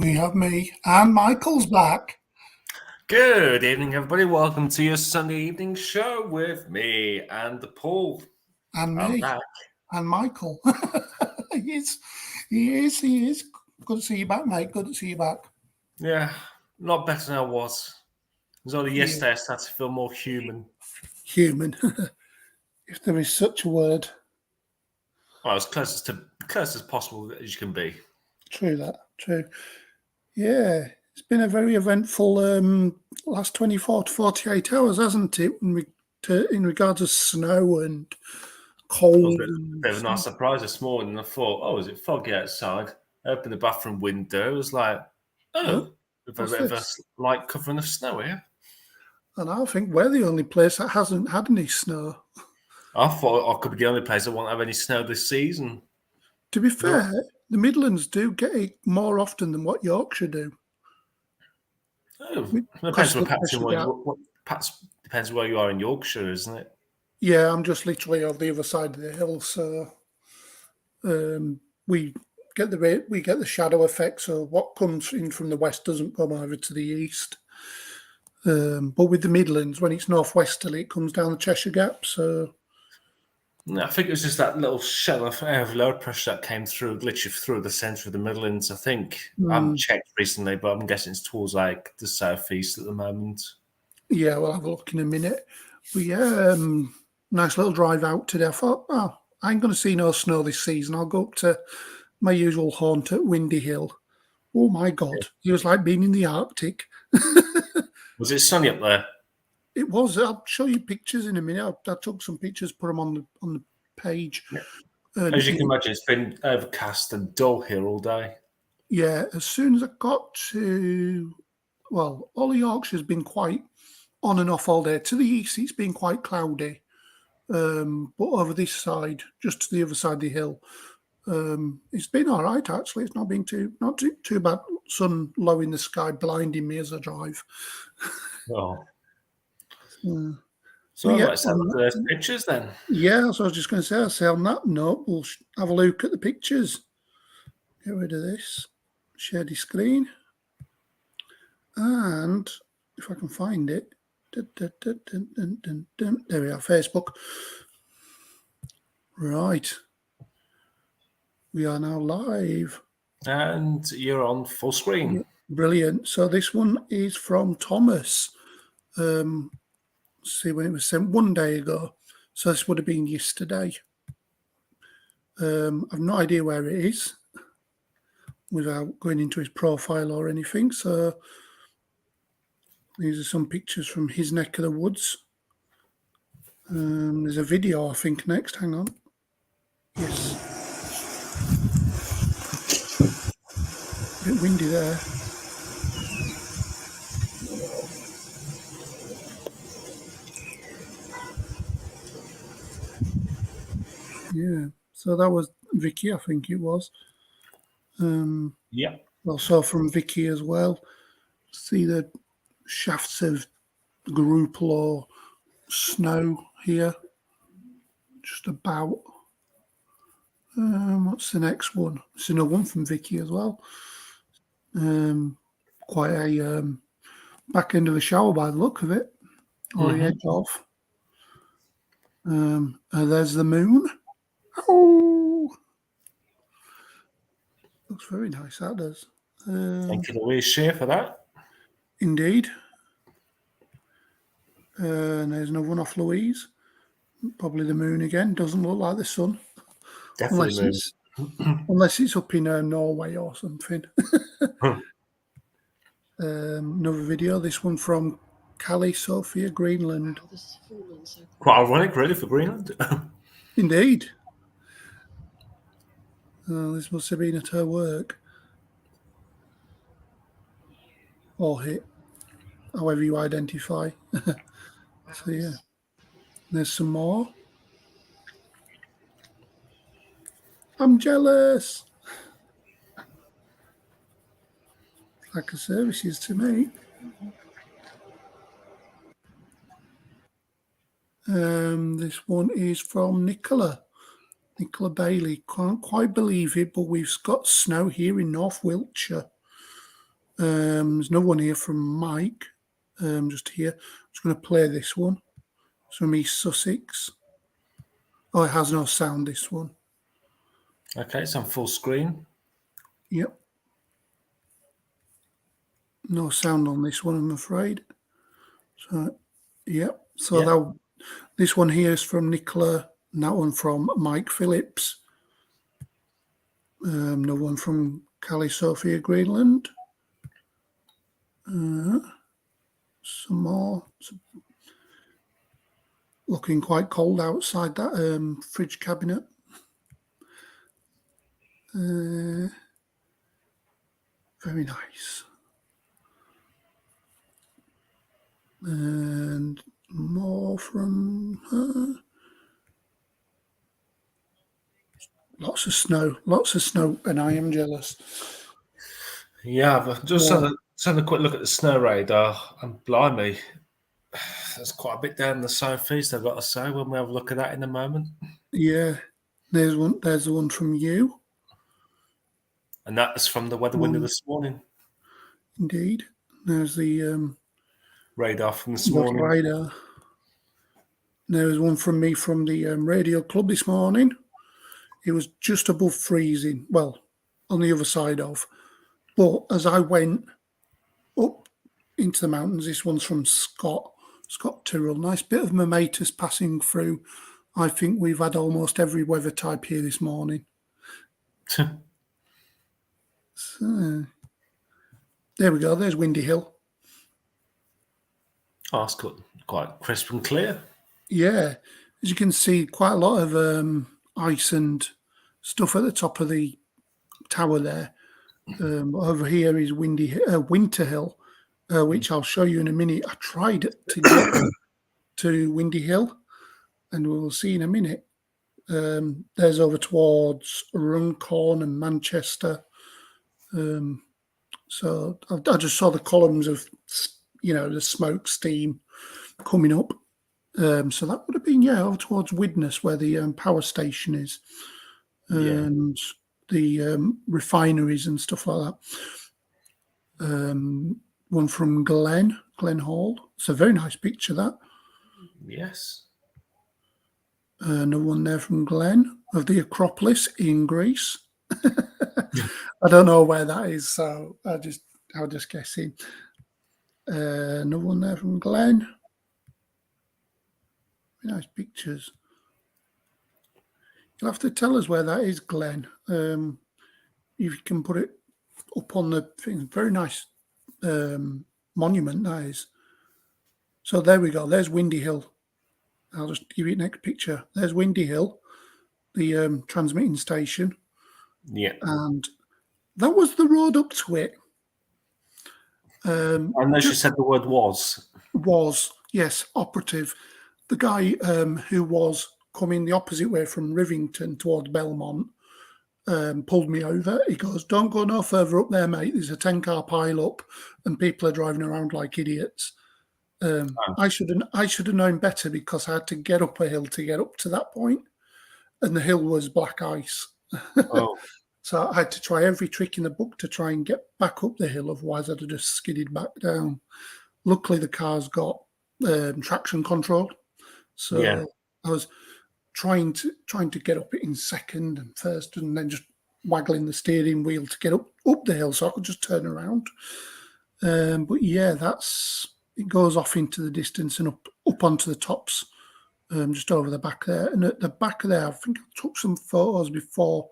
We have me and Michael's back. Good evening, everybody. Welcome to your Sunday evening show with me and Paul. And I'm me. back. And Michael. He is. Good to see you back, mate. Good to see you back. Yeah, not better than I was. It was only yesterday I started to feel more human. Human. If there is such a word. Well, as close as possible as you can be. True that. True. Yeah. It's been a very eventful last 24 to 48 hours, hasn't it? In regards to snow and cold. It was a bit of a nice surprise this morning. I thought, oh, is it foggy outside? I opened the bathroom window. It was like, we've a bit of a light covering of snow here. And I think we're the only place that hasn't had any snow. I thought I could be the only place that won't have any snow this season. To be fair, the Midlands do get it more often than what Yorkshire do. Oh, depends where you are in Yorkshire, isn't it? Yeah, I'm just literally on the other side of the hill, so we get the shadow effect. So what comes in from the west doesn't come over to the east. But with the Midlands, when it's northwesterly, it comes down the Cheshire Gap. So no, I think it was just that little shell of air of low pressure that came through, literally through the centre of the Midlands. I think I haven't checked recently, but I'm guessing it's towards like the southeast at the moment. Yeah, we'll have a look in a minute. We nice little drive out today. I thought, oh, I ain't going to see no snow this season. I'll go up to my usual haunt at Windy Hill. Oh my God, it was like being in the Arctic. Was it sunny up there? It was. I'll show you pictures in a minute. I took some pictures, put them on the page. Yeah. As you can imagine, it's been overcast and dull here all day. Yeah, as soon as I got to, well, all of Yorkshire's been quite on and off all day. To the east, it's been quite cloudy. But over this side, just to the other side of the hill, it's been all right, actually. It's not been too bad. Sun low in the sky blinding me as I drive. Oh. So let's have a look at those pictures then. Yeah, so I was just going to say, on that note, we'll have a look at the pictures. Get rid of this. Share the screen. And if I can find it. There we are, Facebook. Right. We are now live. And you're on full screen. Brilliant. So this one is from Thomas. See when it was sent 1 day ago. So this would have been yesterday. I've no idea where it is without going into his profile or anything. So these are some pictures from his neck of the woods. There's a video, I think, next. Hang on. Yes. A bit windy there. Yeah. So that was Vicky, I think it was. Yeah. Also from Vicky as well. See the shafts of Gruplo snow here. Just about. What's the next one? It's another one from Vicky as well. Quite a back end of the shower by the look of it, or the edge of. There's the moon. Oh, looks very nice. That does. Thank you, Louise Shea, for that. Indeed. And there's another one off Louise. Probably the moon again. Doesn't look like the sun. Definitely unless it's up in Norway or something. Another video. This one from Callie Sophia, Greenland. Quite ironic, really, for Greenland. Indeed. This must have been at her work. Or hit. However you identify. So, yeah. There's some more. I'm jealous. Like a services to me. This one is from Nicola Bailey. Can't quite believe it, but we've got snow here in North Wiltshire. There's no one here from Mike. Just here. I'm just going to play this one. It's from East Sussex. Oh, it has no sound, this one. Okay, it's on full screen. Yep. No sound on this one, I'm afraid. So, yep. So Yeah. this one here is from Nicola, and that one from Mike Phillips. No one from Callie Sophia Greenland. Some more. Looking quite cold outside that fridge cabinet. Very nice. And more from her. Lots of snow, and I am jealous. Yeah, but just had a quick look at the snow radar, and blimey, there's quite a bit down the southeast, I've got to say, when we have a look at that in a moment. Yeah, there's one. There's the one from you. And that is from the weather window this morning. Indeed. There's the radar from this morning. Radar. There's one from me from the radio club this morning. It was just above freezing. Well, on the other side of. But as I went up into the mountains, this one's from Scott Tyrrell. Nice bit of mammatus passing through. I think we've had almost every weather type here this morning. So, there we go. There's Windy Hill. Oh, it's quite crisp and clear. Yeah. As you can see, quite a lot of ice and stuff at the top of the tower there. Over here is Winter Hill, which I'll show you in a minute. I tried to get to Windy Hill, and we'll see in a minute. There's over towards Runcorn and Manchester. So I just saw the columns of, the smoke, steam coming up. So that would have been, over towards Widnes, where the power station is, and the refineries and stuff like that. One from Glen Hall. It's a very nice picture, that. Yes. No one there from Glen of the Acropolis in Greece. I don't know where that is, so I'll just guessing. No one there from Glen. Very nice pictures. You'll have to tell us where that is, Glen. If you can put it up on the thing. Very nice monument, that is. So there we go. There's Windy Hill. I'll just give you the next picture. There's Windy Hill, the transmitting station. Yeah. And that was the road up to it. I know she said the word was. Was, yes, operative. The guy who was coming the opposite way from Rivington towards Belmont pulled me over. He goes, "Don't go no further up there, mate. There's a 10-car pile up and people are driving around like idiots." I should have known better, because I had to get up a hill to get up to that point, and the hill was black ice. Oh. So I had to try every trick in the book to try and get back up the hill. Otherwise, I'd have just skidded back down. Luckily, the car's got traction control, so I was trying to get up it in second and first, and then just waggling the steering wheel to get up the hill so I could just turn around. But yeah, it goes off into the distance and up onto the tops, just over the back there. And at the back there, I think I took some photos before,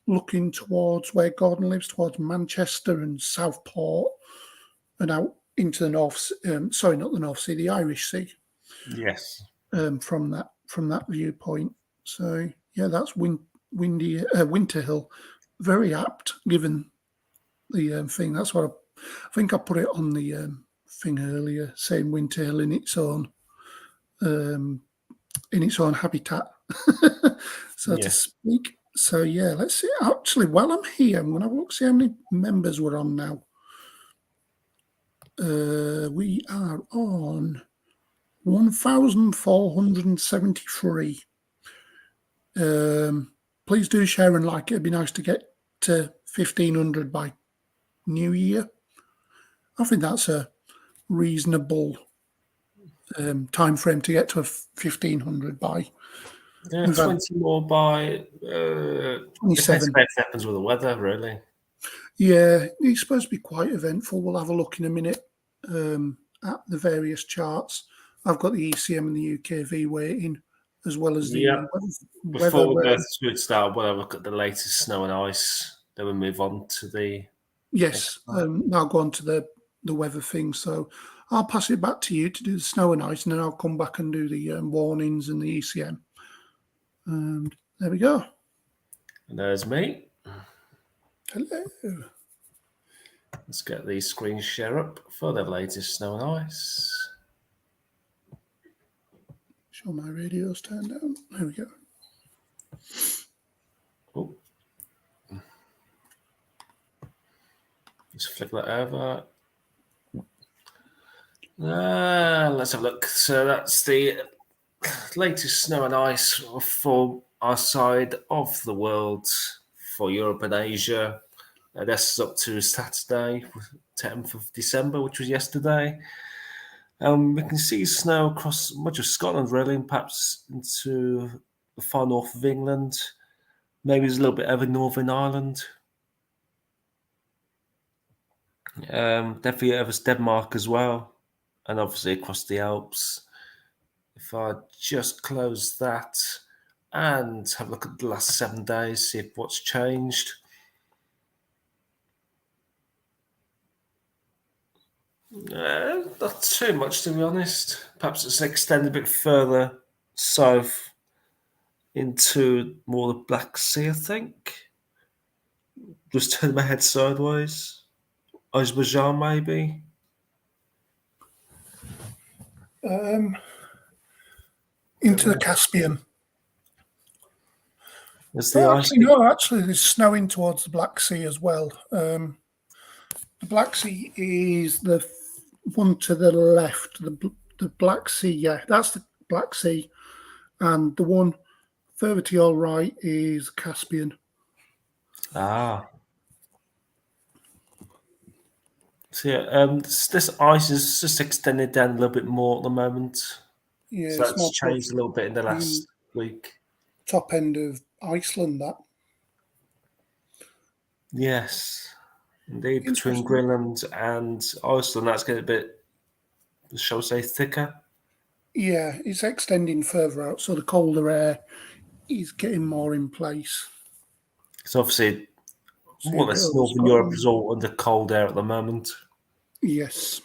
looking towards where Gordon lives, towards Manchester and Southport, and out into the North. Sorry, not the North Sea, the Irish Sea. Yes. From that viewpoint. So yeah, that's Winter Hill. Very apt, given the thing. That's what I think I put it on the thing earlier, saying Winter Hill in its own habitat, so to speak. So yeah, let's see. Actually, while I'm here, I'm going to have a look, see how many members we're on now. We are on 1,473. Please do share and like. It'd be nice to get to 1,500 by New Year. I think that's a reasonable time frame to get to a 1500 by. Yeah, We've had 20 more by. Depends 27. what happens with the weather, really. Yeah, it's supposed to be quite eventful. We'll have a look in a minute at the various charts. I've got the ECM and the UKV waiting, as well as Yeah. the weather. Before we go through it, start, we'll have a look at the latest snow and ice. Then we'll move on to the Yes, next part. I'll go on to the weather thing. So I'll pass it back to you to do the snow and ice, and then I'll come back and do the warnings and the ECM. And there we go. And there's me. Hello. Let's get the screen share up for the latest snow and ice. Sure, my radio's turned down. There we go. Oh. Just flick that over. Let's have a look. So that's the latest snow and ice for our side of the world for Europe and Asia. This is up to Saturday, 10th of December, which was yesterday. We can see snow across much of Scotland, really, and perhaps into the far north of England. Maybe there's a little bit over Northern Ireland. Definitely over Denmark as well, and obviously across the Alps. If I just close that and have a look at the last 7 days, see if what's changed. Not too much, to be honest. Perhaps it's extended a bit further south into more the Black Sea, I think. Just turn my head sideways. Azerbaijan, maybe. Into the Caspian. Is the ice? Actually, there's snowing towards the Black Sea as well. The Black Sea is the one to the left. The Black Sea, yeah, that's the Black Sea, and the one further to your right is Caspian. Ah. So yeah, this ice is just extended down a little bit more at the moment. Yeah, So that's changed a little bit in the last week. Top end of Iceland, that. Yes, indeed. Between Greenland and Iceland, that's getting a bit, shall we say, thicker. Yeah, it's extending further out, so the colder air is getting more in place. So obviously, more or less Northern Europe is all under cold air at the moment. Yes,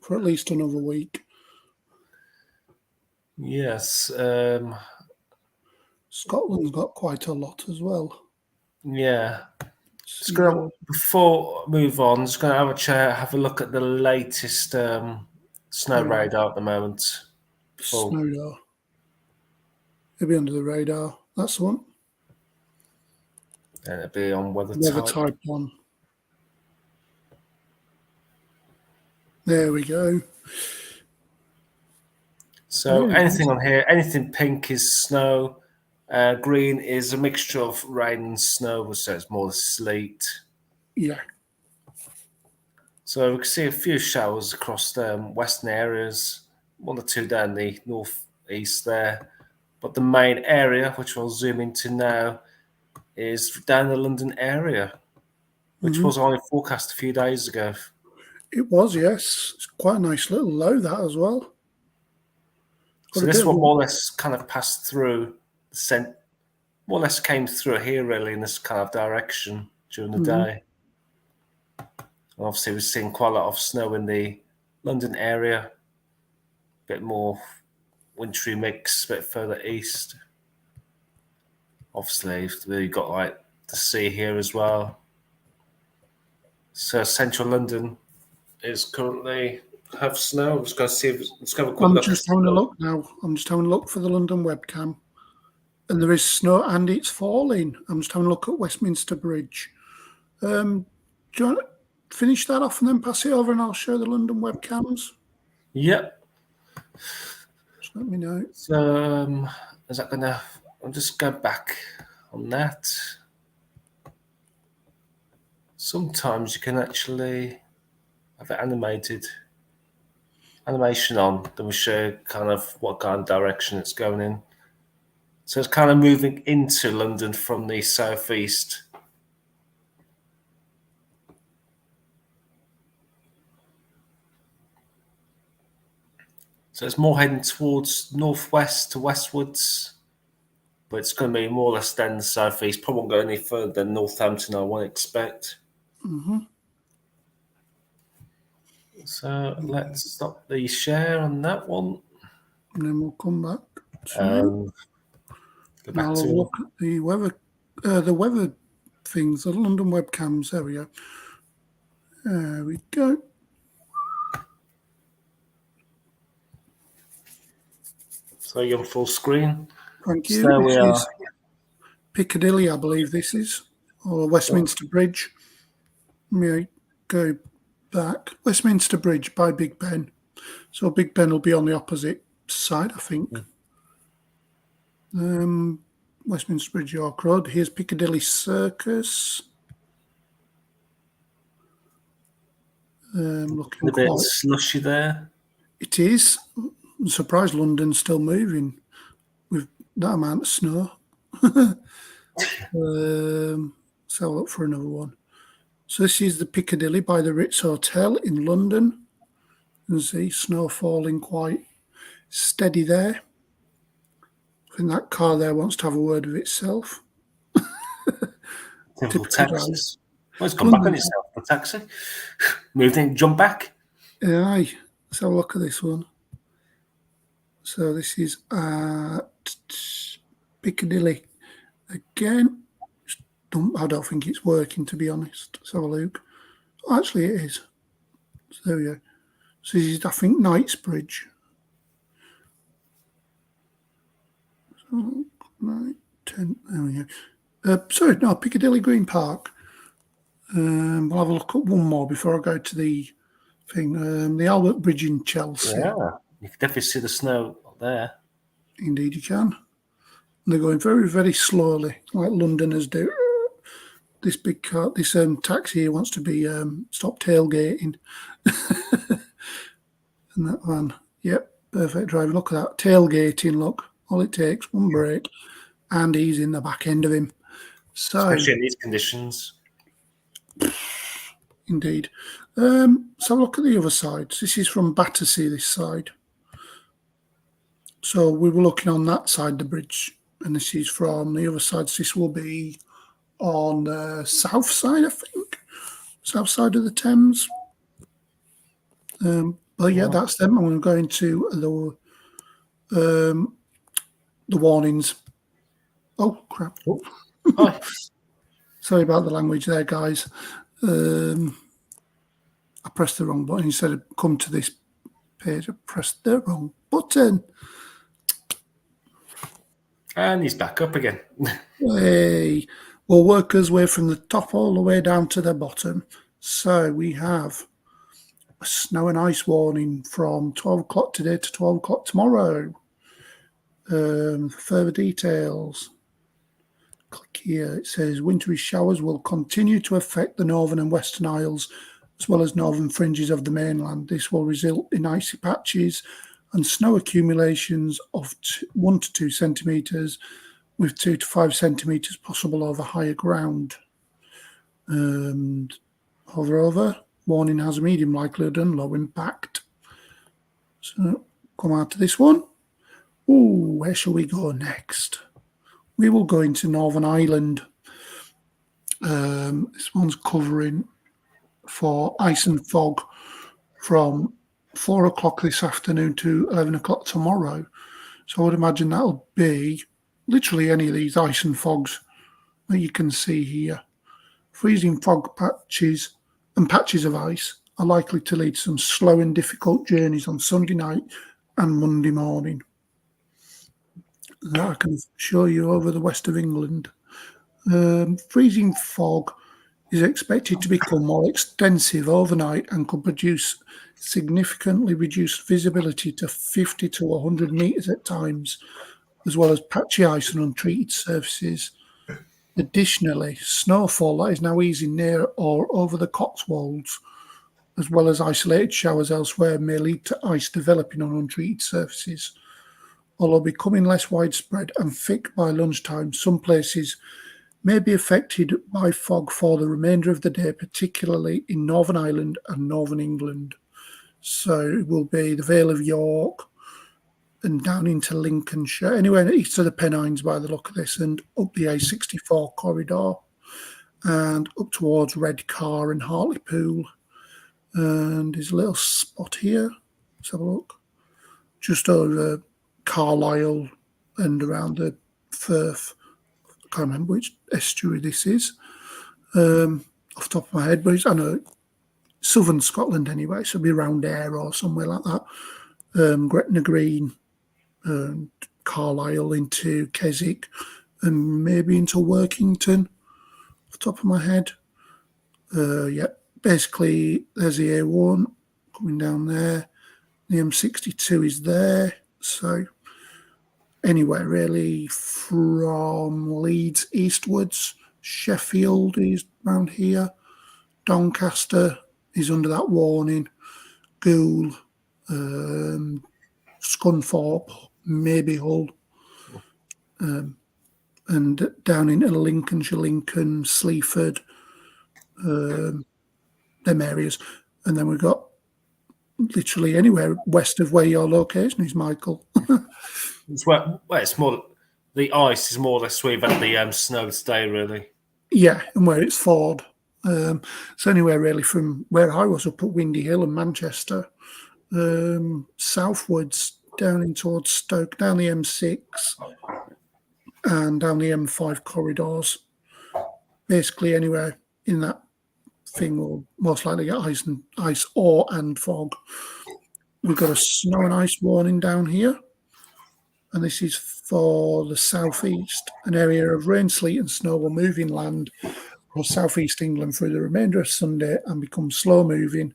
for at least another week. Yes. Scotland's got quite a lot as well. Yeah. Before I move on, just going to have a look at the latest snow radar at the moment. Snowdar. It'll be under the radar. That's the one. And it'll be on weather type 1. There we go. So anything on here, anything pink is snow. Green is a mixture of rain and snow, so it's more sleet. Yeah. So we can see a few showers across the western areas, 1 or 2 down the northeast there. But the main area, which we'll zoom into now, is down the London area, which was only forecast a few days ago. It was, yes. It's quite a nice little low, that as well. So this one more or less kind of passed through, more or less came through here really in this kind of direction during the day. And obviously we've seen quite a lot of snow in the London area, a bit more wintry mix, a bit further east. Obviously we've got like the sea here as well. So central London is currently have snow. I'm just going to see if let's have a quick look. I'm just having a look now. I'm just having a look for the London webcam. And there is snow and it's falling. I'm just having a look at Westminster Bridge. Do you want to finish that off and then pass it over and I'll show the London webcams? Yep. Just let me know. So is that gonna I'll just go back on that. Sometimes you can actually have it animation on, then we show kind of what kind of direction it's going in. So it's kind of moving into London from the southeast. So it's more heading towards northwest to westwards, but it's going to be more or less then the southeast. Probably won't go any further than Northampton, I won't expect. Mm-hmm. So let's stop the share on that one. And then we'll come back to Go and back I'll have a to look at the weather things, the London webcams. There we go. There we go. so you're on full screen. Thank you. So there we This are. is Piccadilly, I believe this is, or Westminster Bridge. Let me go back. Westminster Bridge by Big Ben. So Big Ben will be on the opposite side, I think. Westminster Bridge, York Road. Here's Piccadilly Circus. Looking A bit quite. slushy there. It is. I'm surprised London's still moving with that amount of snow. So I'll look for another one. So this is the Piccadilly by the Ritz Hotel in London. You can see snow falling quite steady there. I think that car there wants to have a word with itself. Typical Typical taxis. Well, it's gone back on itself, the taxi. Moved in, jump back. Aye. Let's have a look at this one. So this is at Piccadilly again. I don't think it's working, to be honest. Let's have a look. Oh, actually, it is. So there we go. So this is, I think, Knightsbridge. So, 9, 10, there we go. Sorry, no, Piccadilly Green Park. We'll have a look at one more before I go to the thing. The Albert Bridge in Chelsea. Yeah, you can definitely see the snow there. Indeed, you can. And they're going very, very slowly, like Londoners do. This big car, this taxi here wants to be stop tailgating. And that van, yep, perfect driving. Look at that tailgating. Look, all it takes one brake, and he's in the back end of him. So, Especially in these conditions. Indeed. So look at the other side. This is from Battersea, this side. So we were looking on that side, the bridge, and this is from the other side. So this will be on the south side, I think. South side of the Thames. But yeah, that's them. I'm going to the warnings. Oh, crap. Oh. Hi. Sorry about the language there, guys. I pressed the wrong button. Instead of come to this page, I pressed the wrong button. And he's back up again. Hey. We'll work our way from the top all the way down to the bottom. So we have a snow and ice warning from 12 o'clock today to 12 o'clock tomorrow. Further details. Click here. It says wintry showers will continue to affect the northern and western isles as well as northern fringes of the mainland. This will result in icy patches and snow accumulations of 1 to 2 centimetres, with 2 to 5 centimetres possible over higher ground. However, warning has a medium likelihood and low impact. So come out to this one. Ooh, where shall we go next? We will go into Northern Ireland. This one's covering for ice and fog from 4 o'clock this afternoon to 11 o'clock tomorrow. So I would imagine that'll be literally any of these ice and fogs that you can see here. Freezing fog patches and patches of ice are likely to lead to some slow and difficult journeys on Sunday night and Monday morning. That I can show you over the west of England. Freezing fog is expected to become more extensive overnight and could produce significantly reduced visibility to 50 to 100 metres at times, as well as patchy ice and untreated surfaces. Additionally, snowfall that is now easing near or over the Cotswolds as well as isolated showers elsewhere, may lead to ice developing on untreated surfaces. Although becoming less widespread and thick by lunchtime, some places may be affected by fog for the remainder of the day, particularly in Northern Ireland and Northern England. So it will be the Vale of York and down into Lincolnshire, anywhere east of the Pennines by the look of this, and up the A64 corridor and up towards Redcar and Hartlepool. And there's a little spot here. Let's have a look. Just over Carlisle and around the Firth. I can't remember which estuary this is off the top of my head, but I know southern Scotland anyway, so it'll be around there or somewhere like that. Gretna Green, and Carlisle into Keswick, and maybe into Workington off the top of my head. Yeah, basically there's the A1 coming down there. The M62 is there. So anywhere really from Leeds eastwards. Sheffield is around here. Doncaster is under that warning. Goole, Scunthorpe, maybe Hull, and down into Lincolnshire, Lincoln, Sleaford, them areas. And then we've got literally anywhere west of where your location is, Michael. It's more the ice is more or less we've had the snow today, really. Yeah, and where it's thawed. So anywhere really from where I was up at Windy Hill and Manchester, southwards down in towards Stoke, down the M6 and down the M5 corridors. Basically anywhere in that thing will most likely get ice or fog. We've got a snow and ice warning down here, and this is for the southeast. An area of rain, sleet and snow will move inland across southeast England through the remainder of Sunday and become slow moving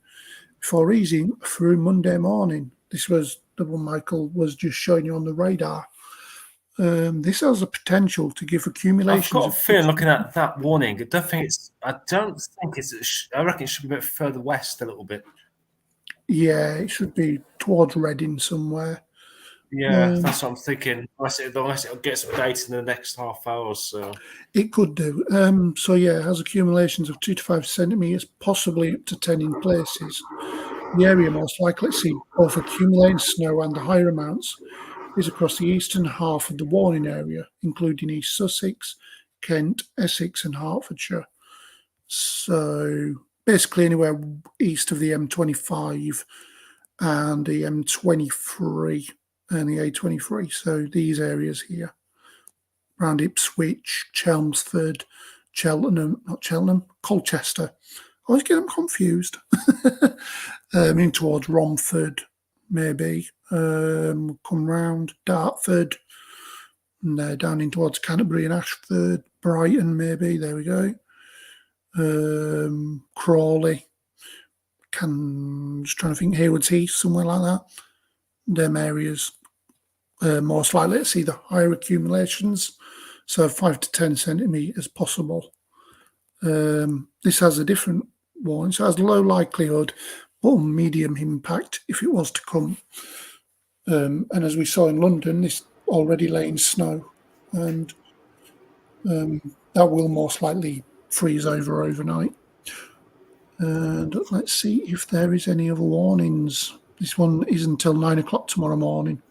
before easing through Monday morning. This was the one Michael was just showing you on the radar. This has the potential to give accumulations. I've got a feeling looking at that warning. I don't think it's. I reckon it should be a bit further west a little bit. Yeah, it should be towards Reading somewhere. Yeah, that's what I'm thinking. Unless it gets updated in the next half hour or so. It could do. So yeah, it has accumulations of 2 to 5 centimetres, possibly up to 10 in places. The area most likely to see both accumulating snow and the higher amounts is across the eastern half of the warning area, including East Sussex, Kent, Essex and Hertfordshire. So basically anywhere east of the M25 and the M23 and the A23. So these areas here, around Ipswich, Chelmsford, Colchester. I always get them confused. In towards Romford, maybe. Come round Dartford, and down in towards Canterbury and Ashford, Brighton, maybe. There we go. Crawley. Just trying to think, Haywards Heath, somewhere like that. Them areas most likely to see the higher accumulations, so 5 to 10 centimetres possible. This has a different warning, so it has low likelihood but medium impact if it was to come. And as we saw in London, this already laying snow, and that will most likely freeze over overnight. And let's see if there is any other warnings. This one is until 9 o'clock tomorrow morning.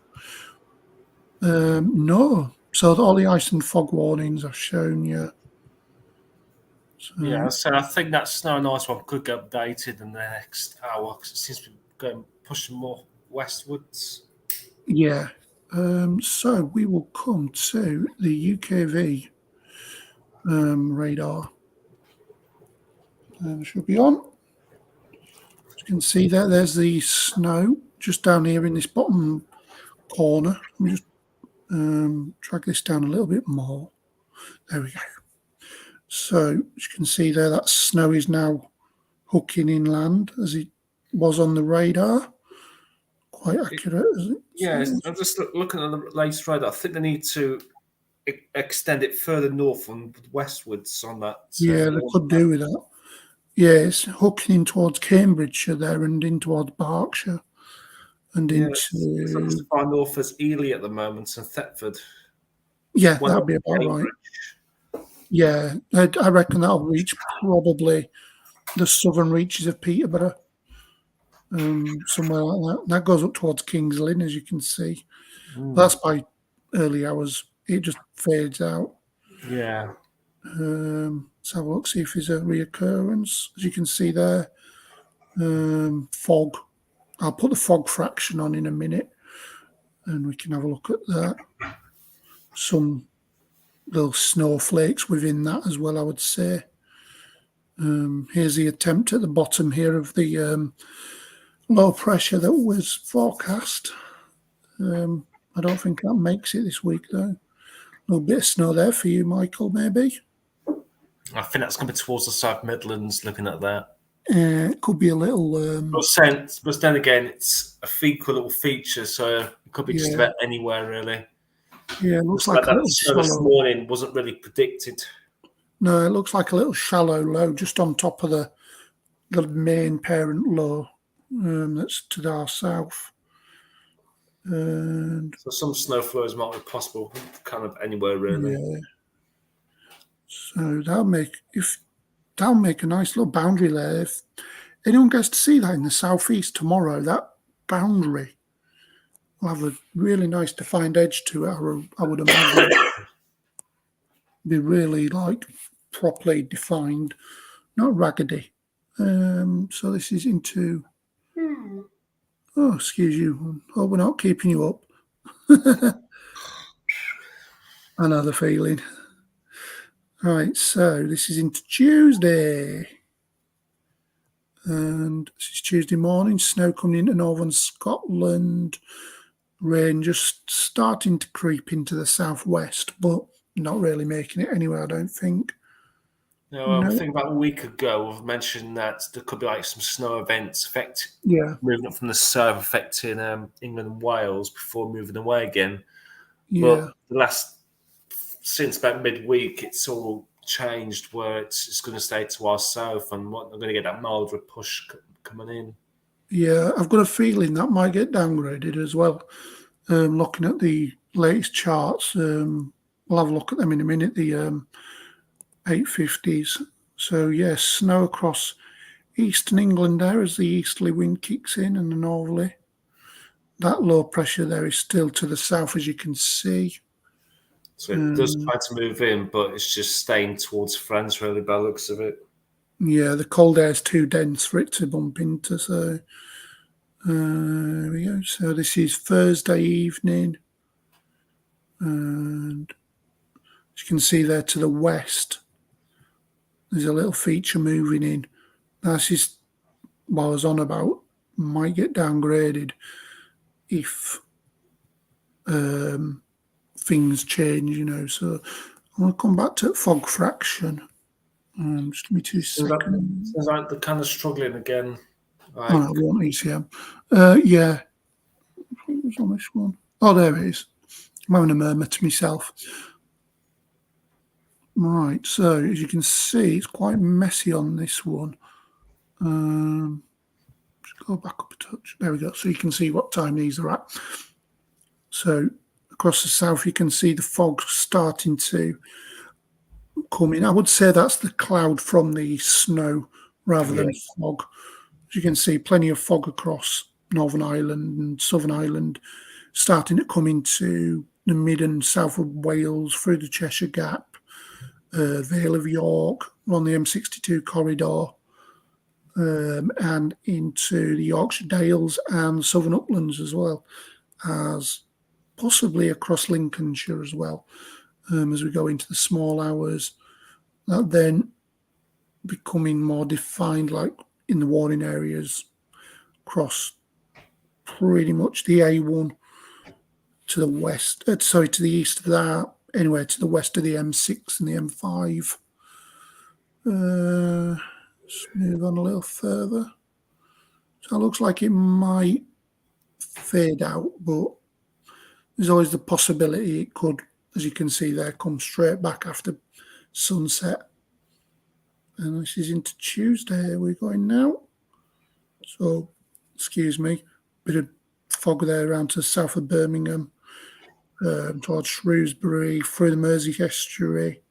No. So all the ice and fog warnings I've shown you. So, yeah, so I think that snow and ice one could get updated in the next hour because it seems to be pushing more westwards. Yeah. So we will come to the UKV radar. Should be on. As you can see there's the snow just down here in this bottom corner. Let me just drag this down a little bit more. There we go. So as you can see there, that snow is now hooking inland as it was on the radar. Quite accurate, isn't it? Yeah, I'm just looking at the latest radar. I think they need to extend it further north and westwards on that. Yeah, they could do with that. Yeah, it's hooking in towards Cambridgeshire there and in towards Berkshire and Yeah, it's up as into, far north as Ely at the moment and Thetford. yeah, One that'd up be about right. Cambridge. Yeah, I reckon that'll reach probably the southern reaches of Peterborough, somewhere like that. That goes up towards Kings Lynn, as you can see. Mm, That's by early hours. It just fades out. yeah. Let's have a look, see if there's a reoccurrence. As you can see there, fog. I'll put the fog fraction on in a minute and we can have a look at that. Some little snowflakes within that as well, I would say. Here's the attempt at the bottom here of the low pressure that was forecast. I don't think that makes it this week, though. A little bit of snow there for you, Michael, maybe. I think that's coming towards the South Midlands, looking at that. It could be a little, But then again, it's a fecal little feature, so it could be just yeah, about anywhere, really. yeah, it looks Just like like a that little snow this shallow. morning wasn't really predicted. No, it looks like a little shallow low just on top of the main parent low that's to our south. And So some snow flows might be possible kind of anywhere, really. yeah, so that'll make a nice little boundary there. If anyone gets to see that in the southeast tomorrow, that boundary will have a really nice defined edge to it. I would imagine be really like properly defined, not raggedy. So this is into. Oh, excuse you. Oh, we're not keeping you up. Another feeling. Right, so this is into Tuesday. And this is Tuesday morning. Snow coming into northern Scotland. Rain just starting to creep into the southwest, but not really making it anywhere, I don't think. I No. think about a week ago, I've mentioned that there could be like some snow events Yeah. moving up from the south, affecting England and Wales before moving away again. Yeah. But since about midweek, it's all changed where it's going to stay to our south and we're going to get that milder push coming in. Yeah. I've got a feeling that might get downgraded as well. Looking at the latest charts, we'll have a look at them in a minute, the 850s. So, yes, snow across eastern England there as the easterly wind kicks in and the northerly. That low pressure there is still to the south, as you can see. So it does try to move in, but it's just staying towards France, really, by the looks of it. Yeah, the cold air is too dense for it to bump into. So there we go. So this is Thursday evening. And as you can see there to the west, there's a little feature moving in. That's just what I was on about. Might get downgraded if things change. So I want to come back to fog fraction. Just give me 2 seconds. Seems like they're kind of struggling again. Oh, no, we want ECM. Yeah. What was on this one? Oh, there it is. I'm having a murmur to myself. Right, so as you can see, it's quite messy on this one. Just go back up a touch. There we go. So you can see what time these are at. So across the south, you can see the fog starting to come in. I would say that's the cloud from the snow rather than fog. As you can see, plenty of fog across Northern Ireland and Southern Ireland, starting to come into the mid and south of Wales, through the Cheshire Gap, Vale of York, on the M62 corridor, and into the Yorkshire Dales and Southern Uplands, as well as possibly across Lincolnshire as well, as we go into the small hours. That then becoming more defined, like in the warning areas, across pretty much the A1 to the west, to the east of that, anywhere to the west of the M6 and the M5. Let's move on a little further. So it looks like it might fade out, but there's always the possibility it could, as you can see there, come straight back after sunset. And this is into Tuesday we're going now. So, excuse me, bit of fog there around to the south of Birmingham, towards Shrewsbury, through the Mersey estuary,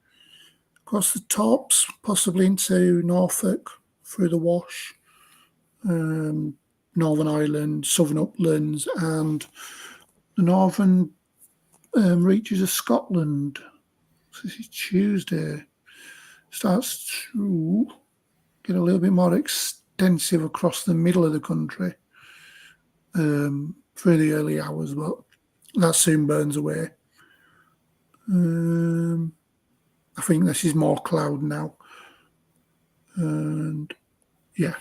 across the tops, possibly into Norfolk, through the Wash, Northern Ireland, Southern Uplands, and the northern reaches of Scotland. So this is Tuesday. Starts to get a little bit more extensive across the middle of the country through the early hours, but that soon burns away. I think this is more cloud now. And yeah,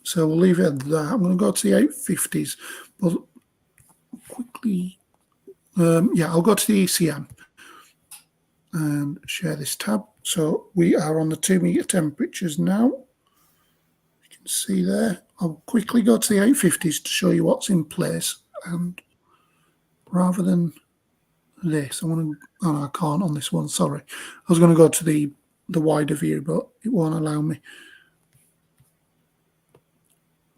so we'll leave it at that. I'm going to go to the 850s, but quickly, I'll go to the ECM and share this tab. So we are on the 2 meter temperatures now. You can see there. I'll quickly go to the 850s to show you what's in place. And rather than this, I want to. Oh no, I can't on this one. Sorry, I was going to go to the wider view, but it won't allow me.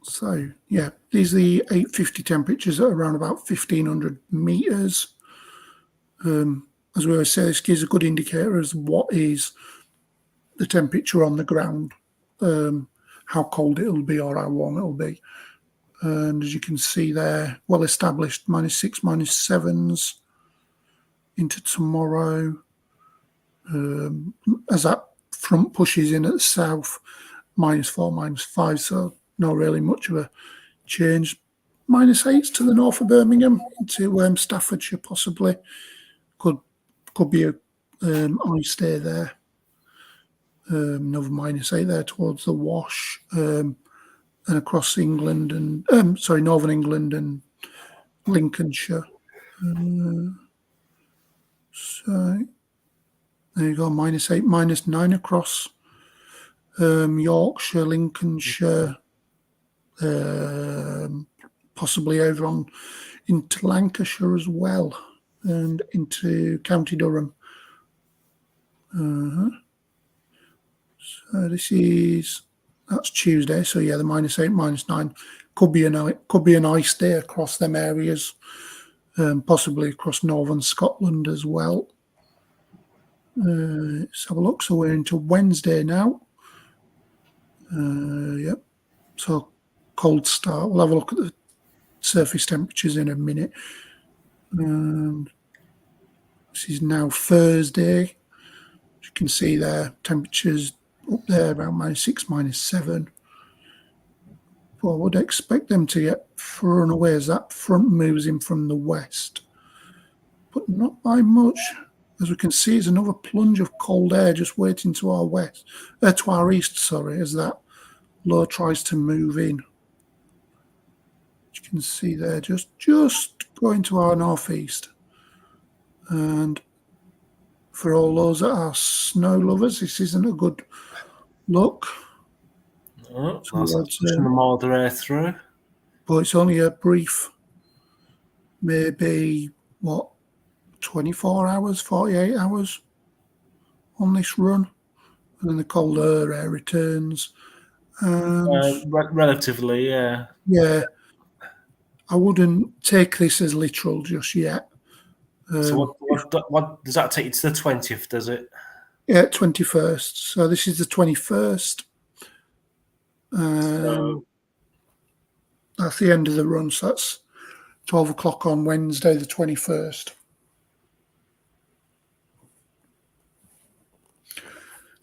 So yeah, these are the 850 temperatures at around about 1500 meters. As we always say, this gives a good indicator as what is the temperature on the ground, how cold it'll be or how warm it'll be. And as you can see there, well established -6, -7s into tomorrow. As that front pushes in at the south, -4, -5, so not really much of a change. -8s to the north of Birmingham, into Staffordshire possibly. Could be a ice day there. Another -8 there towards the Wash, and across England and Northern England and Lincolnshire. So there you go, -8, -9 across Yorkshire, Lincolnshire, possibly over on into Lancashire as well, and into County Durham. So that's Tuesday. So yeah, the -8, -9 could be an ice day across them areas, possibly across northern Scotland as well. Let's have a look. So we're into Wednesday now. Yep. So cold start. We'll have a look at the surface temperatures in a minute. This is now Thursday. As you can see there, temperatures up there around -6, -7. Well, I would expect them to get thrown away as that front moves in from the west, but not by much. As we can see, it's another plunge of cold air just waiting to our west, to our east. Sorry, as that low tries to move in. As you can see there, just going to our northeast. And for all those that are snow lovers, this isn't a good look. Oh, so that's pushing the milder air through. But it's only a brief, maybe, 24 hours, 48 hours on this run. And then the colder air returns. Relatively, yeah. Yeah. I wouldn't take this as literal just yet. So what does that take you to the 20th, does it? Yeah, 21st. So this is the 21st. That's the end of the run. So that's 12 o'clock on Wednesday, the 21st.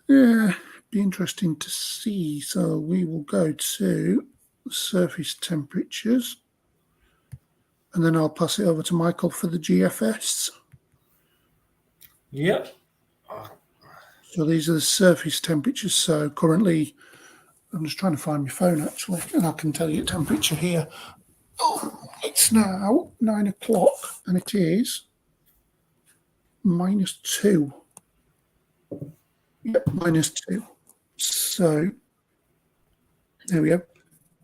Yeah, be interesting to see. So we will go to surface temperatures, and then I'll pass it over to Michael for the GFS. Yep. So these are the surface temperatures. So currently, I'm just trying to find my phone actually, and I can tell you the temperature here. Oh, it's now 9 o'clock, and it is -2. Yep, -2. So there we go.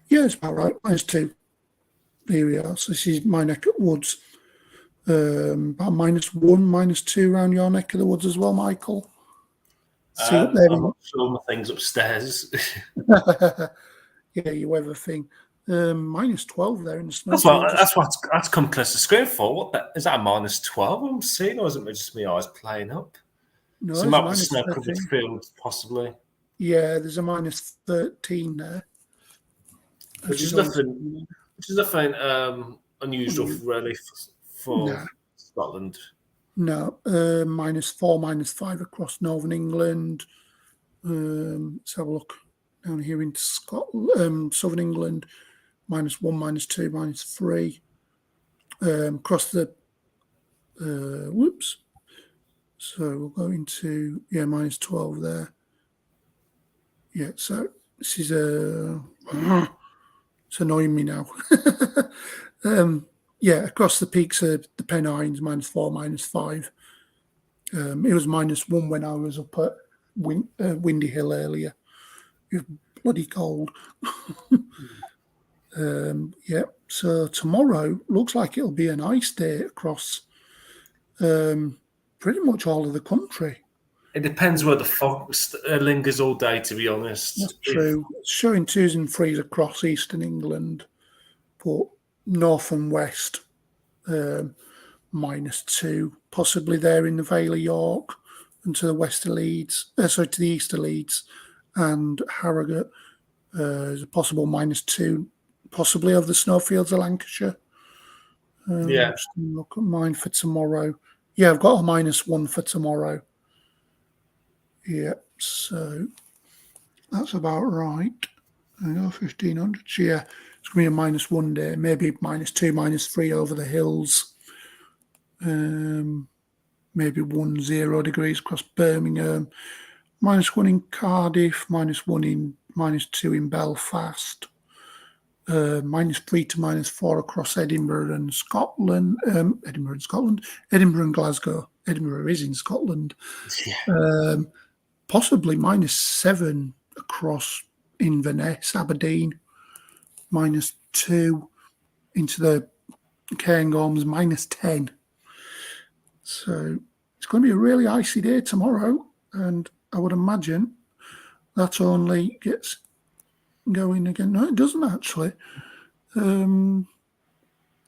Yeah, it's about right. -2. There we are. So this is my neck of woods. About -1, -2 around your neck of the woods as well, Michael. See up there. I'm not sure my thing's upstairs. Yeah, your weather thing. -12 there in the That's snowfield. what. That's come close to screen for. What is that? A -12? I'm seeing, or is it just my eyes playing up? No, So it there's a might be snow-covered -13. fields, possibly. Yeah, there's a -13 there. As Which you is go into nothing. Which is nothing unusual, really, for no, Scotland. no. -4, -5 across northern England. Let's have a look down here into Scotland, southern England. -1, -2, -3. Across the whoops. So we'll go into -12 there. Yeah, so this is it's annoying me now. Yeah, across the peaks of the Pennines, -4, -5. It was -1 when I was up at Windy Hill earlier. It was bloody cold. Yeah, so tomorrow looks like it'll be a nice day across pretty much all of the country. It depends where the fog lingers all day, to be honest. That's true. It's showing 2s and 3s across eastern England, but north and west, -2, possibly there in the Vale of York and to the west of Leeds, to the east of Leeds and Harrogate. There's a possible -2, possibly over the snowfields of Lancashire. Yeah. Just look at mine for tomorrow. Yeah, I've got a -1 for tomorrow. Yeah, so that's about right. I know 1500. Yeah, it's going to be a -1 day, maybe -2, -3 over the hills. Maybe 10 degrees across Birmingham. -1 in Cardiff, -1 in -2 in Belfast. -3 to -4 across Edinburgh and Scotland. Edinburgh and Glasgow. Edinburgh is in Scotland. Yeah. Possibly -7 across Inverness, Aberdeen. -2 into the Cairngorms, -10. So it's going to be a really icy day tomorrow, and I would imagine that only gets going again. No, it doesn't actually.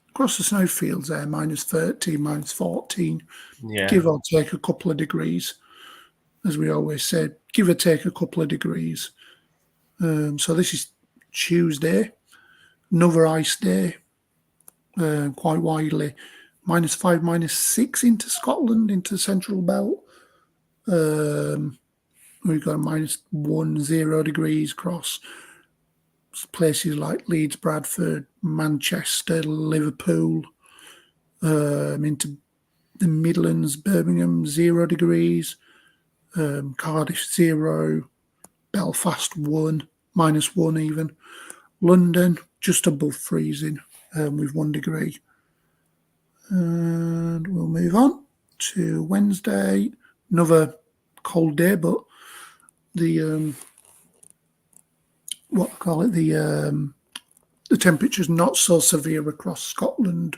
Across the snowfields there, -13, -14, Yeah. give or take a couple of degrees, as we always said, give or take a couple of degrees. So this is Tuesday, another ice day, quite widely. -5, -6 into Scotland, into the Central Belt. We've got -1, 0 degrees across places like Leeds, Bradford, Manchester, Liverpool, into the Midlands, Birmingham, 0 degrees, Cardiff, 0, Belfast, 1, -1 even, London, just above freezing, with 1 degree. And we'll move on to Wednesday, another cold day, but the the temperature's not so severe across Scotland,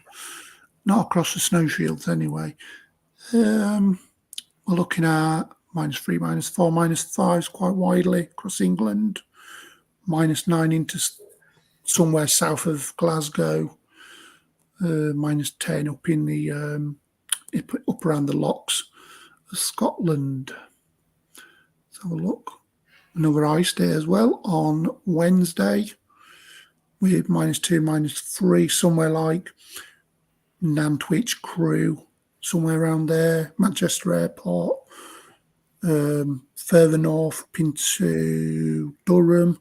not across the snowfields anyway. We're looking at -3, -4, -5s quite widely across England, -9 into somewhere south of Glasgow, -10 up in the up around the lochs of Scotland. Let's have a look. Another ice day as well on Wednesday with -2, -3, somewhere like Nantwich, Crewe, somewhere around there, Manchester Airport, further north up into Durham,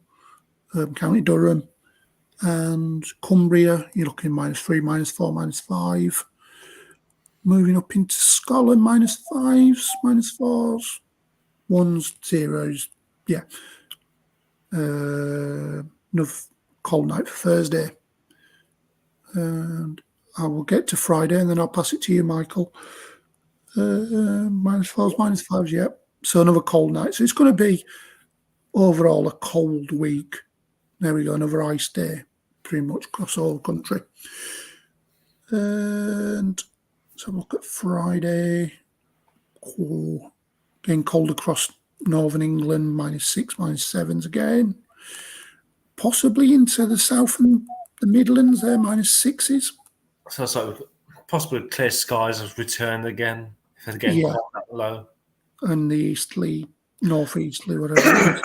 County Durham, and Cumbria, you're looking -3, -4, -5. Moving up into Scotland, -5s, -4s, 1s, 0s. Yeah. Another cold night for Thursday. And I will get to Friday and then I'll pass it to you, Michael. -4s, -5s, yeah. So another cold night. So it's going to be overall a cold week. There we go, another ice day, pretty much across all the country. And let's have a look at Friday. Getting cold across northern England, -6, -7s again. Possibly into the south and the Midlands, they're -6s. So it's like possibly clear skies have returned again if they're getting Yeah, quite that low. and the easterly, northeasterly, whatever it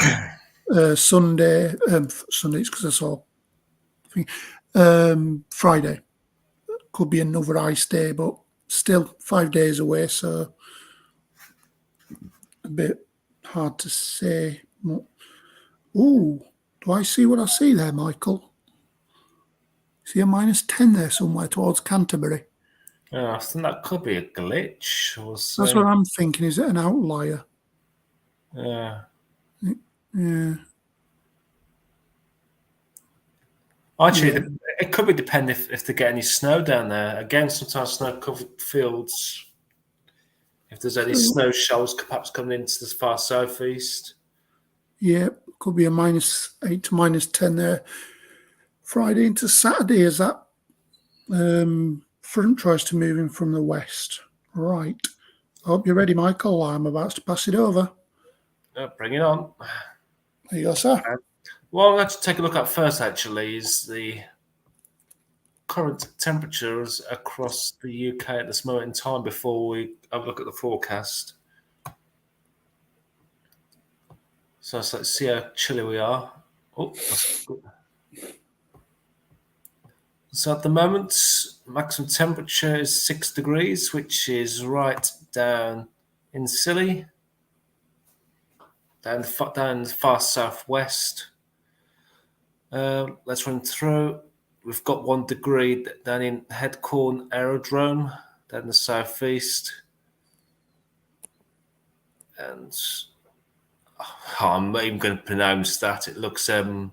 is. Sunday, Sundays because I saw Friday could be another ice day, but still 5 days away, so a bit hard to say. Oh, do I see what I see there, Michael? See a -10 there somewhere towards Canterbury. Yeah, I think that could be a glitch. We'll That's see. what I'm thinking. Is it an outlier? Yeah. Yeah. Actually, Yeah. it could be depend if they get any snow down there. Again, sometimes snow-covered fields. If there's any snow shells perhaps coming into the far southeast. Yeah, could be a -8 to -10 there. Friday into Saturday as that front tries to move in from the west. Right. Hope you're ready, Michael. I'm about to pass it over. Bring it on. There you go, sir. Well, let's take a look at first, actually, is the current temperatures across the UK at this moment in time before we have a look at the forecast. So let's see how chilly we are. Oh, that's good. So at the moment, maximum temperature is 6 degrees, which is right down in Scilly, down the far southwest. Let's run through. We've got 1 degree down in Headcorn Aerodrome, down in the southeast. And I'm not even going to pronounce that. It looks either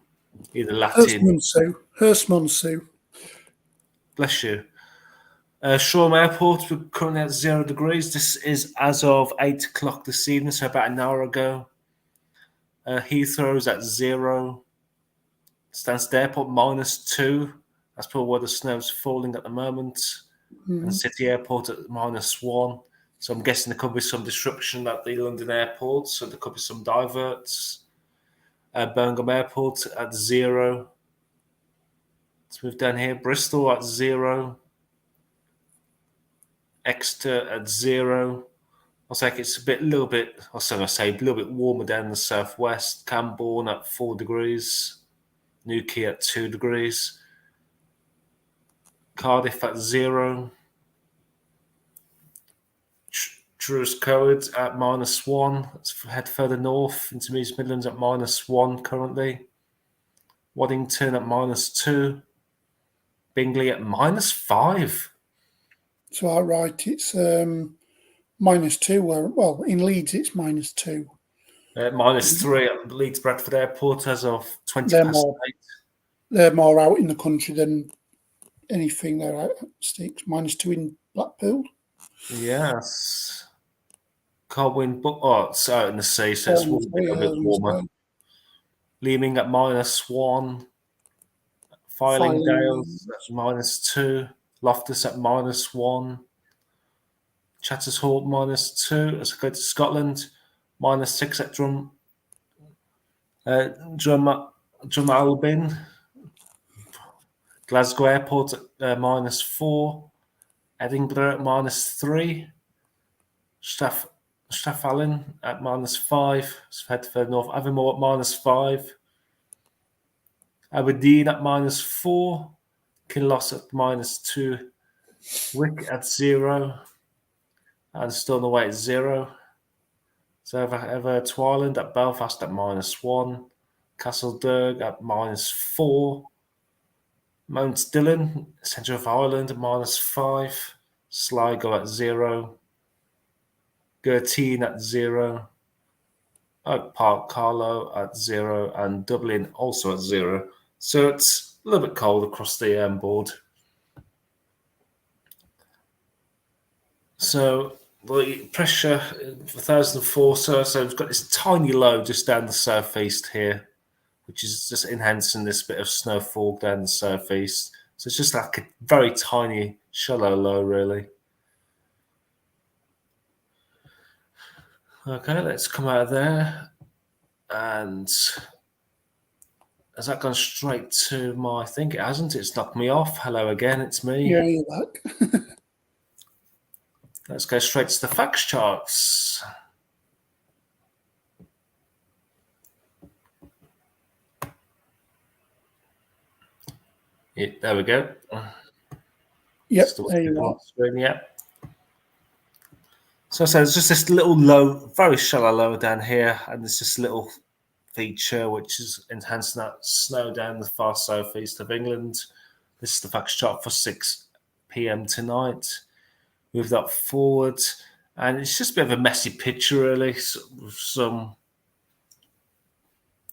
Latin. Hurstmonsu. Bless you. Shoreham Airport, we're currently at 0 degrees. This is as of 8 o'clock this evening, so about an hour ago. Heathrow's at 0. Stansted Airport, -2. That's probably where the snow's falling at the moment. And City Airport at -1. So I'm guessing there could be some disruption at the London airport, so there could be some diverts. Birmingham Airport at 0. Let's move down here. Bristol at 0. Exeter at 0. I'll say it's a little bit warmer down in the southwest. Camborne at 4 degrees. Newquay at 2 degrees. Cardiff at 0. Truro at -1. Let's head further north into East Midlands at -1 currently. Waddington at -2. Bingley at -5. So outright, it's -2. Well, in Leeds, it's -2. -3 at Leeds Bradford Airport as of 20 They're past more, 8. they're more out in the country than anything. They're out at sticks. -2 in Blackpool. Yes. Cold wind, but it's out in the sea, so it's a bit warmer. Leeming at -1. Fylingdales at -2. Loftus at -1. Chatters Hall -2. Let's go to Scotland. -6 at Drumalbin. Glasgow Airport at -4. Edinburgh at -3. Strathallan at -5. Let's head further north. Aviemore at -5. Aberdeen at -4. Kinloss at -2. Wick at 0. And Stornoway at 0. So over to Ireland at Belfast at -1. Castledurg at -4. Mount Dillon, centre of Ireland at -5. Sligo at 0. Gerteen at 0. Oak Park Carlow at 0. And Dublin also at 0. So it's a little bit cold across the board. So the pressure 1004, so we've got this tiny low just down the southeast here, which is just enhancing this bit of snowfall down the southeast. So it's just like a very tiny, shallow low, really. Okay, let's come out of there. And has that gone straight to my... I think it hasn't. It's knocked me off. Hello again, it's me. Yeah, you're back. Let's go straight to the facts charts. Yeah, there we go. Yep, Still there you are. screen, yeah. So there's just this little low, very shallow low down here, and there's this little feature which is enhancing that snow down the far southeast of England. This is the facts chart for 6 p.m. tonight. Move that forward, and it's just a bit of a messy picture, really. Some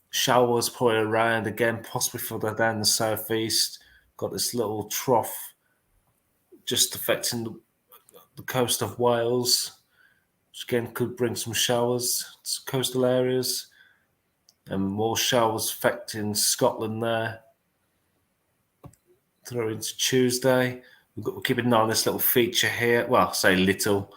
showers probably around again, possibly further down the southeast. Got this little trough just affecting the coast of Wales, which again could bring some showers to coastal areas, and more showers affecting Scotland there through into Tuesday. We're keeping an eye on this little feature here. Well, I say little.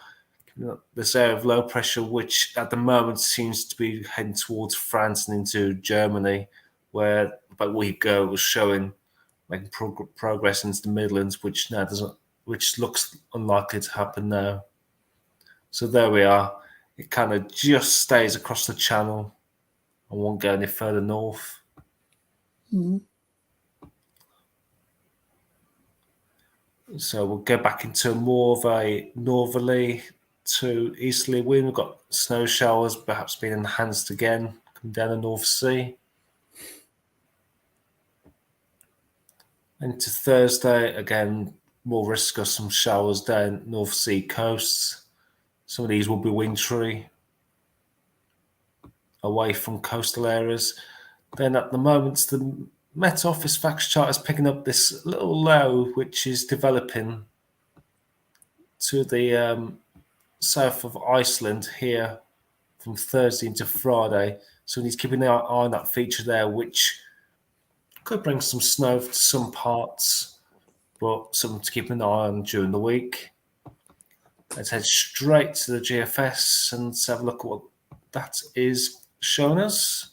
This area of low pressure, which at the moment seems to be heading towards France and into Germany, where about a week ago it was showing making progress into the Midlands, which now doesn't, which looks unlikely to happen now. So there we are. It kind of just stays across the channel and won't go any further north. Mm-hmm. So we'll go back into more of a northerly to easterly wind. We've got snow showers perhaps being enhanced again, coming down the North Sea. Into Thursday, again, more risk of some showers down North Sea coasts. Some of these will be wintry, away from coastal areas. Then at the moment, the Met Office facts chart is picking up this little low, which is developing to the south of Iceland here from Thursday into Friday. So he's keeping an eye on that feature there, which could bring some snow to some parts, but something to keep an eye on during the week. Let's head straight to the GFS and let's have a look at what that is showing us.